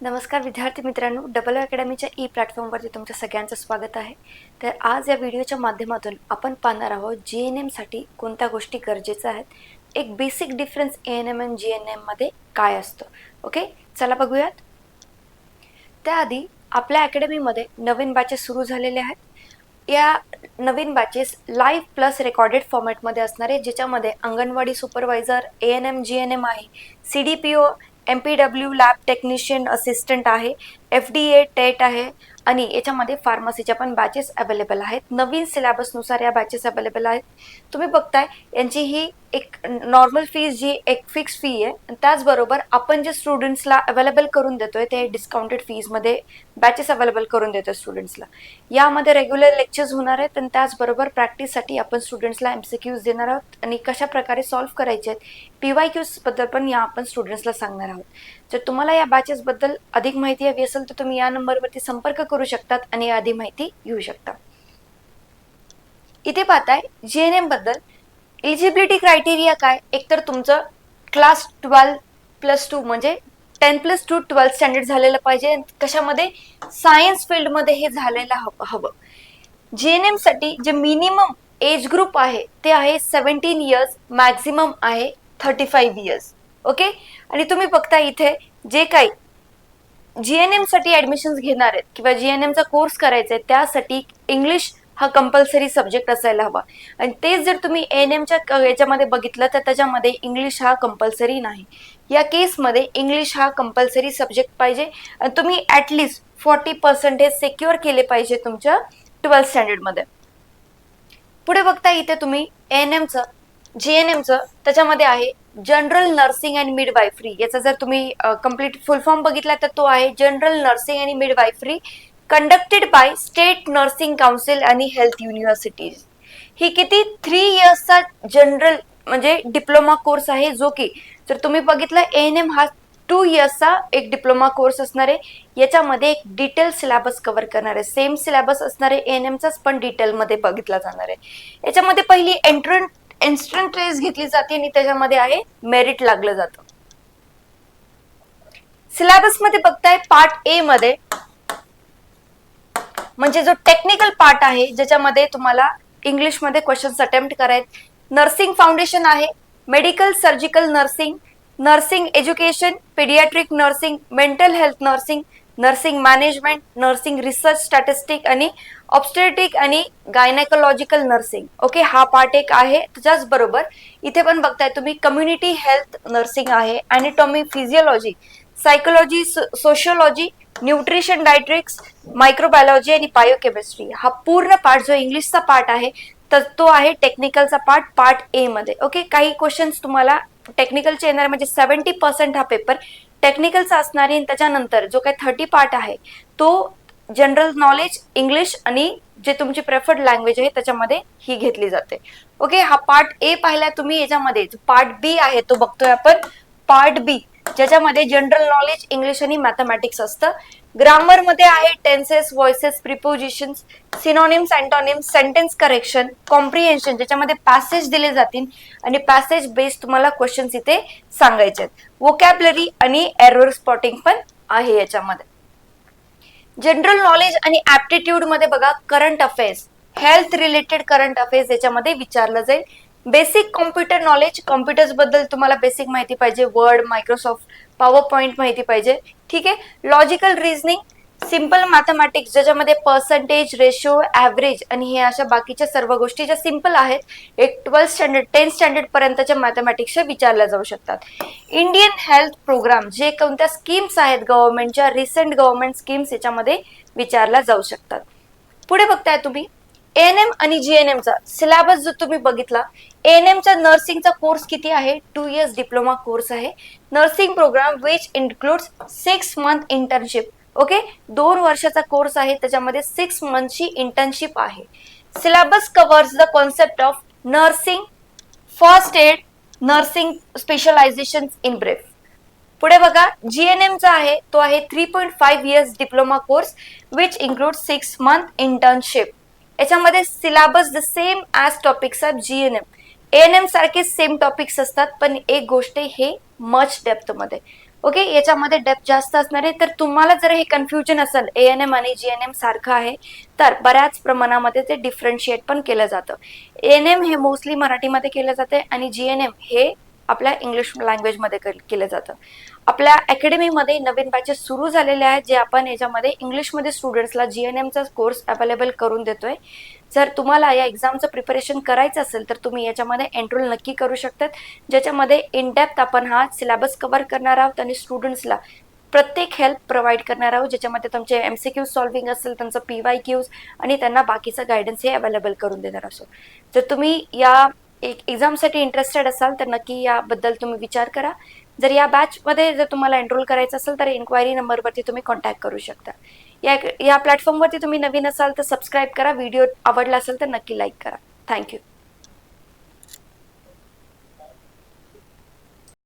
नमस्कार विद्यार्थी मित्रांनो, डबल अकॅडमीच्या ई प्लॅटफॉर्मवरती तुमचं सगळ्यांचं स्वागत आहे. तर आज या व्हिडिओच्या माध्यमातून आपण पाहणार आहोत GNMसाठी कोणत्या गोष्टी गरजेच्या आहेत, एक बेसिक डिफरन्स ANM आणि GNMमध्ये काय असतं. ओके, चला बघूयात. त्याआधी आपल्या अकॅडमीमध्ये नवीन बॅचेस सुरू झालेले आहेत. या नवीन बॅचेस लाईव्ह प्लस रेकॉर्डेड फॉर्मॅटमध्ये असणार आहे, ज्याच्यामध्ये अंगणवाडी सुपरवायझर, ANM GNM आहे, CDPO, MPW lab technician assistant आहे, FDA टेट आहे आणि याच्यामध्ये फार्मसीच्या पण बॅचेस अवेलेबल आहेत. नवीन सिलेबसनुसार या बॅचेस अवेलेबल आहेत. तुम्ही बघताय यांची ही एक नॉर्मल फीस जी एक फिक्स फी आहे, त्याचबरोबर आपण जे स्टुडंट्सला अवेलेबल करून देतोय ते डिस्काउंटेड फीजमध्ये बॅचेस अवेलेबल करून देतोय स्टुडंट्सला. यामध्ये रेग्युलर लेक्चर्स होणार आहेत आणि त्याचबरोबर प्रॅक्टिससाठी आपण स्टुडंट्सला MCQs देणार आहोत आणि कशा प्रकारे सॉल्व्ह करायचे आहेत PYQs बद्दल पण या आपण स्टुडंट्सला सांगणार आहोत. जर तुम्हाला या बॅचेस बद्दल अधिक माहिती हवी असेल तर तुम्ही या नंबरवरती संपर्क करू शकतात आणि अधिक माहिती घेऊ शकता. इथे पाहताय GNM बद्दल एलिजिबिलिटी क्रायटेरिया काय. एकतर तुमचं क्लास 12+2 म्हणजे 10+2 12th स्टँडर्ड झालेलं पाहिजे. कशामध्ये? सायन्स फील्डमध्ये हे झालेलं हवं. GNM साठी जे मिनिमम एज ग्रुप आहे ते आहे 17 इयर्स, मॅक्झिमम आहे 35 इयर्स. ओके, आणि तुम्ही बघता इथे जे काही GNM साठी ऍडमिशन्स घेणार आहेत किंवा GNM चा कोर्स करायचा आहे त्यासाठी इंग्लिश हा कंपल्सरी सब्जेक्ट असायला हवा. आणि तेच जर तुम्ही ANMच्या याच्यामध्ये बघितलं तर त्याच्यामध्ये इंग्लिश हा कंपल्सरी नाही. या केसमध्ये इंग्लिश हा कंपल्सरी सब्जेक्ट पाहिजे आणि तुम्ही ऍटलिस्ट 40% सिक्युअर केले पाहिजे तुमच्या 12th स्टँडर्डमध्ये. पुढे बघता इथे तुम्ही ANMचं GNMचं त्याच्यामध्ये आहे जनरल नर्सिंग अँड मिडवायफरी. याचा जर तुम्ही कम्प्लीट फुल फॉर्म बघितला तर तो आहे general nursing and midwifery conducted by state nursing council आणि हेल्थ युनिव्हर्सिटीज. ही किती 3 इयर्सचा जनरल म्हणजे डिप्लोमा कोर्स आहे, जो की जर तुम्ही बघितलं ANM हा 2 इयर्सचा एक डिप्लोमा कोर्स असणार आहे. याच्यामध्ये एक डिटेल सिलेबस कव्हर करणार आहे. सेम सिलेबस असणार आहे ANMचाच पण डिटेलमध्ये बघितला जाणार आहे. याच्यामध्ये पहिली इन्स्टंट टेस्ट घेतली जाते आणि त्याच्यामध्ये आहे मेरिट लागलं जातं. सिलेबस मध्ये बघताय पार्ट A मध्ये म्हणजे जो टेक्निकल पार्ट आहे ज्याच्यामध्ये तुम्हाला इंग्लिश मध्ये क्वेश्चन्स अटेम्प्ट करायचे. नर्सिंग फाउंडेशन आहे, medical surgical nursing, nursing education, paediatric nursing, mental health nursing, nursing management, nursing research statistic आणि ऑब्स्टेट्रिक आणि गायनेकोलॉजिकल नर्सिंग. ओके, हा पार्ट एक आहे. त्याच्याच बरोबर इथे पण बघताय तुम्ही कम्युनिटी हेल्थ नर्सिंग आहे, anatomy, physiology, psychology, sociology, nutrition, डायट्रिक्स, microbiology आणि बायोकेमिस्ट्री. हा पूर्ण पार्ट जो इंग्लिशचा पार्ट आहे तर तो आहे टेक्निकलचा पार्ट A मध्ये. ओके, काही क्वेश्चन्स तुम्हाला टेक्निकलचे येणार म्हणजे 70% हा पेपर टेक्निकलचा असणार आहे. त्याच्यानंतर जो काही 30 पार्ट आहे तो जनरल नॉलेज, इंग्लिश आणि जे तुमची प्रेफर्ड लँग्वेज आहे त्याच्यामध्ये ही घेतली जाते. ओके, हा पार्ट A पाहिला तुम्ही. याच्यामध्ये पार्ट B आहे तो बघतोय आपण. पार्ट B ज्याच्यामध्ये जनरल नॉलेज, इंग्लिश आणि मॅथमॅटिक्स असतं. ग्रामर मध्ये आहे tenses, voices, prepositions, synonyms, antonyms, sentence correction, comprehension ज्याच्यामध्ये पॅसेज दिले जातील आणि पॅसेज बेस्ड तुम्हाला क्वेश्चन्स इथे सांगायचे आहेत. वोकॅब्युलरी आणि एरर स्पॉटिंग पण आहे याच्यामध्ये. जनरल नॉलेज आणि ऍप्टिट्यूड मध्ये बघा current affairs, health related current affairs याच्यामध्ये विचारलं जाईल. बेसिक कॉम्प्युटर नॉलेज, कॉम्प्युटर्स बद्दल तुम्हाला बेसिक माहिती पाहिजे, वर्ड, मायक्रोसॉफ्ट, पॉवर पॉइंट माहिती पाहिजे. ठीक आहे. लॉजिकल रिझनिंग, सिंपल मॅथमॅटिक्स ज्याच्यामध्ये पर्सेंटेज, रेशो, ऍव्हरेज आणि हे अशा बाकीच्या सर्व गोष्टी ज्या सिंपल आहेत, एक 12th स्टँडर्ड 10th स्टँडर्ड पर्यंतच्या मॅथमॅटिक्सच्या विचारल्या जाऊ शकतात. इंडियन हेल्थ प्रोग्राम जे कोणत्या स्कीम्स आहेत गव्हर्नमेंटच्या, रिसेंट गव्हर्नमेंट स्कीम्स याच्यामध्ये विचारल्या जाऊ शकतात. पुढे बघताय तुम्ही ANM आणि GNMचा सिलेबस जो तुम्ही बघितला. ANMचा नर्सिंगचा कोर्स किती आहे? 2 इयर्स डिप्लोमा कोर्स आहे. Nursing programme which includes 6 month internship. Okay, 2 वर्षाचा कोर्स आहे, त्याच्यामध्ये 6 मंथची इंटर्नशिप आहे. Syllabus covers the concept of nursing, first aid, nursing specialisation in brief. पुढे बघा GNMचा आहे तो आहे 3.5 years diploma course which include 6 month internship. याच्यामध्ये syllabus the same as topics of GNM. ANM सारखे सेम टॉपिक्स असतात पण एक गोष्ट हे मच डेप्थ मध्ये ओके, याच्यामध्ये डेप्थ जास्त असणार आहे. तर तुम्हाला जर हे कन्फ्युजन असेल ANM आणि GNM सारखं आहे, तर बऱ्याच प्रमाणामध्ये ते डिफरन्शिएट पण केलं जातं. ANM हे मोस्टली मराठीमध्ये केलं जाते आणि GNM हे आपल्या इंग्लिश लँग्वेजमध्ये केलं जातं. आपल्या अकॅडमीमध्ये नवीन बॅचेस सुरू झालेले आहेत, जे आपण याच्यामध्ये इंग्लिशमध्ये स्टुडंट्सला GNMचा कोर्स अवेलेबल करून देतोय. जर तुम्हाला या एक्झामचं प्रिपरेशन करायचं असेल तर तुम्ही याच्यामध्ये एनरोल नक्की करू शकतात, ज्याच्यामध्ये इन डेप्थ आपण हा सिलेबस कव्हर करणार आहोत आणि स्टुडंट्सला प्रत्येक हेल्प प्रोव्हाइड करणार आहोत, ज्याच्यामध्ये तुमचे MCQ सॉल्विंग असेल, त्यांचं PYQs आणि त्यांना बाकीचं गायडन्स हे अवेलेबल करून देणार असो. जर तुम्ही या एक्झामसाठी इंटरेस्टेड असाल तर नक्की याबद्दल तुम्ही विचार करा. जर या बॅचमध्ये जर तुम्हाला एनरोल करायचं असेल तर इन्क्वायरी नंबरवरती तुम्ही कॉन्टॅक्ट करू शकता. या प्लॅटफॉर्मवरती तुम्ही नवीन असाल तर सबस्क्राईब करा. व्हिडिओ आवडला असेल तर नक्की लाईक करा. थँक्यू.